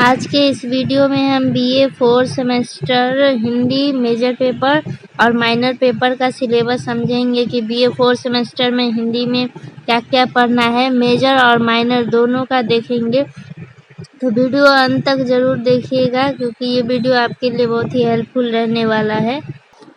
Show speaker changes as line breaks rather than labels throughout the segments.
आज के इस वीडियो में हम BA 4 semester Hindi major paper और माइनर पेपर का सिलेबस समझेंगे कि बीए 4 सेमेस्टर में हिंदी में क्या क्या पढ़ना है। मेजर और माइनर दोनों का देखेंगे, तो वीडियो अंत तक ज़रूर देखिएगा क्योंकि ये वीडियो आपके लिए बहुत ही हेल्पफुल रहने वाला है।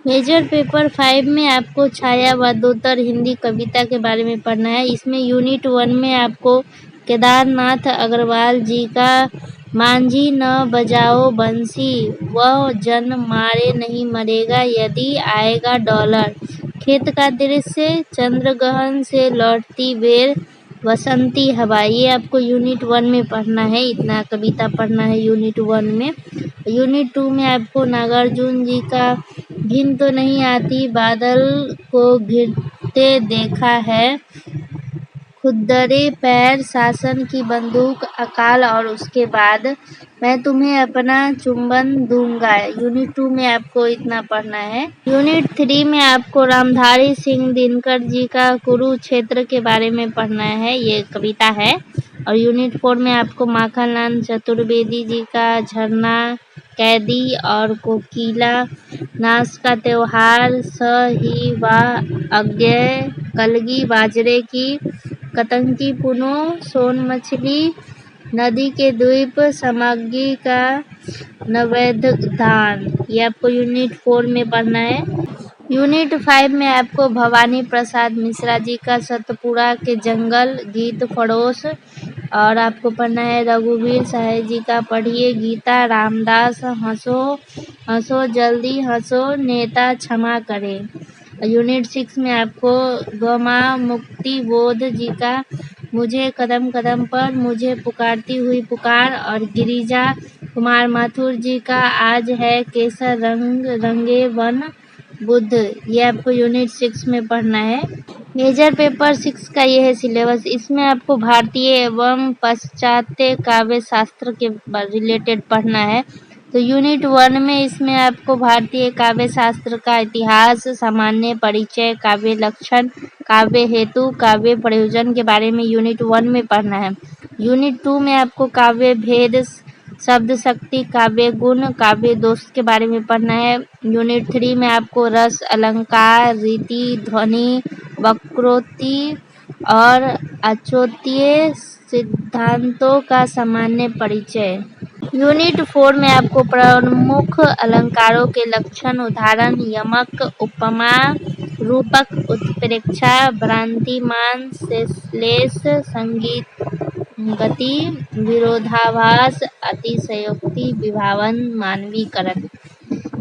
मेजर पेपर 5 में आपको छायावादोत्तर हिंदी कविता के बारे में पढ़ना है। इसमें यूनिट 1 में आपको केदारनाथ अग्रवाल जी का मांझी न बजाओ बंसी, वह जन मारे नहीं मरेगा यदि आएगा डॉलर, खेत का दृश्य, चंद्रग्रहण से लौटती बेर, बसंती हवा, ये आपको यूनिट 1 में पढ़ना है। इतना कविता पढ़ना है यूनिट 1 में। यूनिट 2 में आपको नागार्जुन जी का घिन तो नहीं आती बादल को घिरते देखा है, खुद्दरे पैर शासन की बंदूक अकाल और उसके बाद मैं तुम्हें अपना चुंबन दूंगा। यूनिट 2 में आपको इतना पढ़ना है। यूनिट 3 में आपको रामधारी सिंह दिनकर जी का कुरुक्षेत्र के बारे में पढ़ना है, ये कविता है। और यूनिट 4 में आपको माखनलाल चतुर्वेदी जी का झरना, कैदी और कोकिला, नाश का त्योहार, सहीवा, अज्ञे, कलगी बाजरे की, कतंकी पुनो, सोन मछली, नदी के द्वीप, समागी का नवैध धान, ये आपको यूनिट 4 में पढ़ना है। यूनिट 5 में आपको भवानी प्रसाद मिश्रा जी का सतपुड़ा के जंगल गीत फरोश, और आपको पढ़ना है रघुवीर साहे जी का पढ़िए गीता, रामदास हंसो हंसो जल्दी हंसो, नेता क्षमा करे। यूनिट 6 में आपको गोमा मुक्ति बोध जी का मुझे कदम कदम पर, मुझे पुकारती हुई पुकार, और गिरिजा कुमार माथुर जी का आज है केसर रंग रंगे वन बुद्ध, ये आपको यूनिट 6 में पढ़ना है। मेजर पेपर 6 का ये है सिलेबस। इसमें आपको भारतीय एवं पाश्चात्य काव्य शास्त्र के रिलेटेड पढ़ना है। तो यूनिट 1 में इसमें आपको भारतीय काव्य शास्त्र का इतिहास, सामान्य परिचय, काव्य लक्षण, काव्य हेतु, काव्य प्रयोजन के बारे में यूनिट 1 में पढ़ना है। यूनिट 2 में आपको काव्य भेद, शब्द शक्ति, काव्य गुण, काव्य दोष के बारे में पढ़ना है। यूनिट 3 में आपको रस, अलंकार, रीति, ध्वनि, वक्रोक्ति और अचोतीय सिद्धांतों का सामान्य परिचय। यूनिट 4 में आपको प्रमुख अलंकारों के लक्षण, उदाहरण, यमक, उपमा, रूपक, उत्प्रेक्षा, भ्रांतिमान, श्लेष, संगति, विरोधाभास, अतिशयोक्ति, विभावन, मानवीकरण,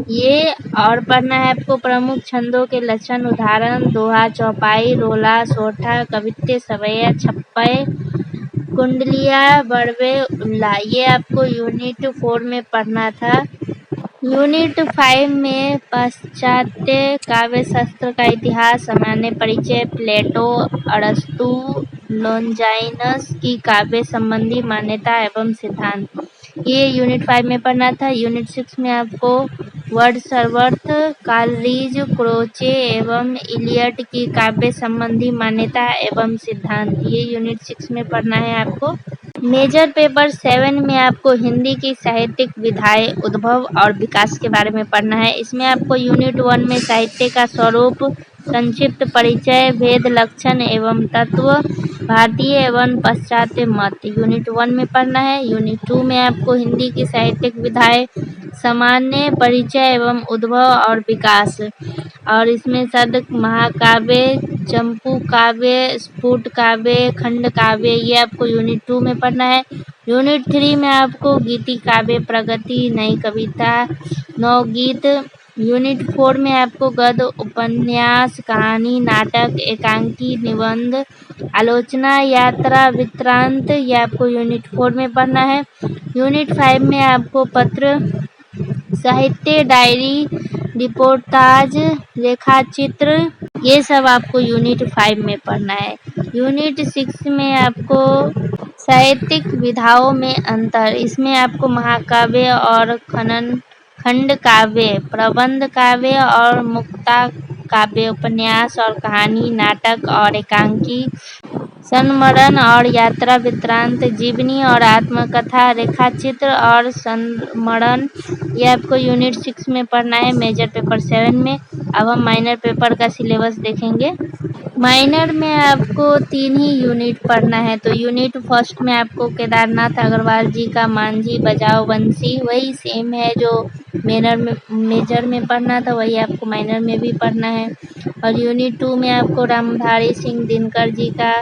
ये और पढ़ना है आपको प्रमुख छंदों के लक्षण, उदाहरण, दोहा, चौपाई, रोला, सोठा, कवित्त, सवैया, छप्पय, कुंडलिया, बड़वे, उल्ला, ये आपको यूनिट 4 में पढ़ना था। यूनिट 5 में पाश्चात्य काव्य शास्त्र का इतिहास, सामान्य परिचय, प्लेटो, अरस्तु, लॉन्जाइनस की काव्य संबंधी मान्यता एवं सिद्धांत, ये यूनिट 5 में पढ़ना था। यूनिट 6 में आपको वर्ड्सवर्थ, कालरीज, क्रोचे एवं इलियट की काव्य संबंधी मान्यता एवं सिद्धांत, ये यूनिट 6 में पढ़ना है आपको। मेजर पेपर 7 में आपको हिंदी की साहित्यिक विधाएं, उद्भव और विकास के बारे में पढ़ना है। इसमें आपको यूनिट 1 में साहित्य का स्वरूप, संक्षिप्त परिचय, भेद, लक्षण एवं तत्व, भारतीय एवं पाश्चात्य मत, यूनिट 1 में पढ़ना है। यूनिट 2 में आपको हिंदी की साहित्यिक विधाएं, सामान्य परिचय एवं उद्भव और विकास, और इसमें सद, महाकाव्य, चंपू काव्य, स्फुट काव्य, खंड काव्य, ये आपको यूनिट 2 में पढ़ना है। यूनिट 3 में आपको गीति काव्य, प्रगति, नई कविता, नवगीत। यूनिट 4 में आपको गद्य, उपन्यास, कहानी, नाटक, एकांकी, निबंध, आलोचना, यात्रा, वृत्तांत, ये आपको यूनिट 4 में पढ़ना है। यूनिट 5 में आपको पत्र साहित्य, डायरी, रिपोर्टाज, रेखाचित्र, ये सब आपको यूनिट 5 में पढ़ना है। यूनिट 6 में आपको साहित्यिक विधाओं में अंतर, इसमें आपको महाकाव्य और खंड काव्य, प्रबंध काव्य और मुक्ता काव्य, उपन्यास और कहानी, नाटक और एकांकी, संस्मरण और यात्रा वृत्तांत, जीवनी और आत्मकथा, रेखाचित्र और संस्मरण, ये आपको यूनिट 6 में पढ़ना है मेजर पेपर 7 में। अब हम माइनर पेपर का सिलेबस देखेंगे। माइनर में आपको 3 ही यूनिट पढ़ना है। तो यूनिट फर्स्ट में आपको केदारनाथ अग्रवाल जी का मांझी बजाओ बंसी, वही सेम है जो मेजर में पढ़ना था, वही आपको माइनर में भी पढ़ना है। और यूनिट 2 में आपको रामधारी सिंह दिनकर जी का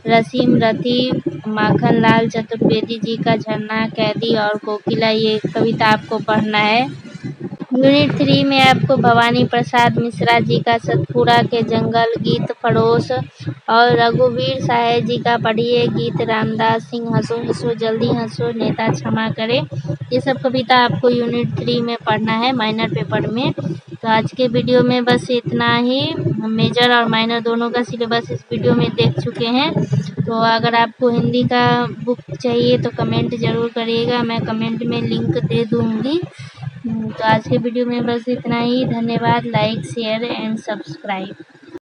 रसीम रथी, माखन लाल चतुर्वेदी जी का झरना, कैदी और कोकिला, ये कविता आपको पढ़ना है। यूनिट 3 में आपको भवानी प्रसाद मिश्रा जी का सतपुरा के जंगल, गीत फरोश और रघुवीर साहे जी का पढ़िए गीत, रामदास सिंह हंसो हंसो जल्दी हंसो, नेता क्षमा करे, ये सब कविता आपको यूनिट 3 में पढ़ना है माइनर पेपर में। तो आज के वीडियो में बस इतना ही। मेजर और माइनर दोनों का सिलेबस इस वीडियो में देख चुके हैं। तो अगर आपको हिंदी का बुक चाहिए तो कमेंट ज़रूर करिएगा, मैं कमेंट में लिंक दे दूँगी। तो आज के वीडियो में बस इतना ही। धन्यवाद। Like share and subscribe.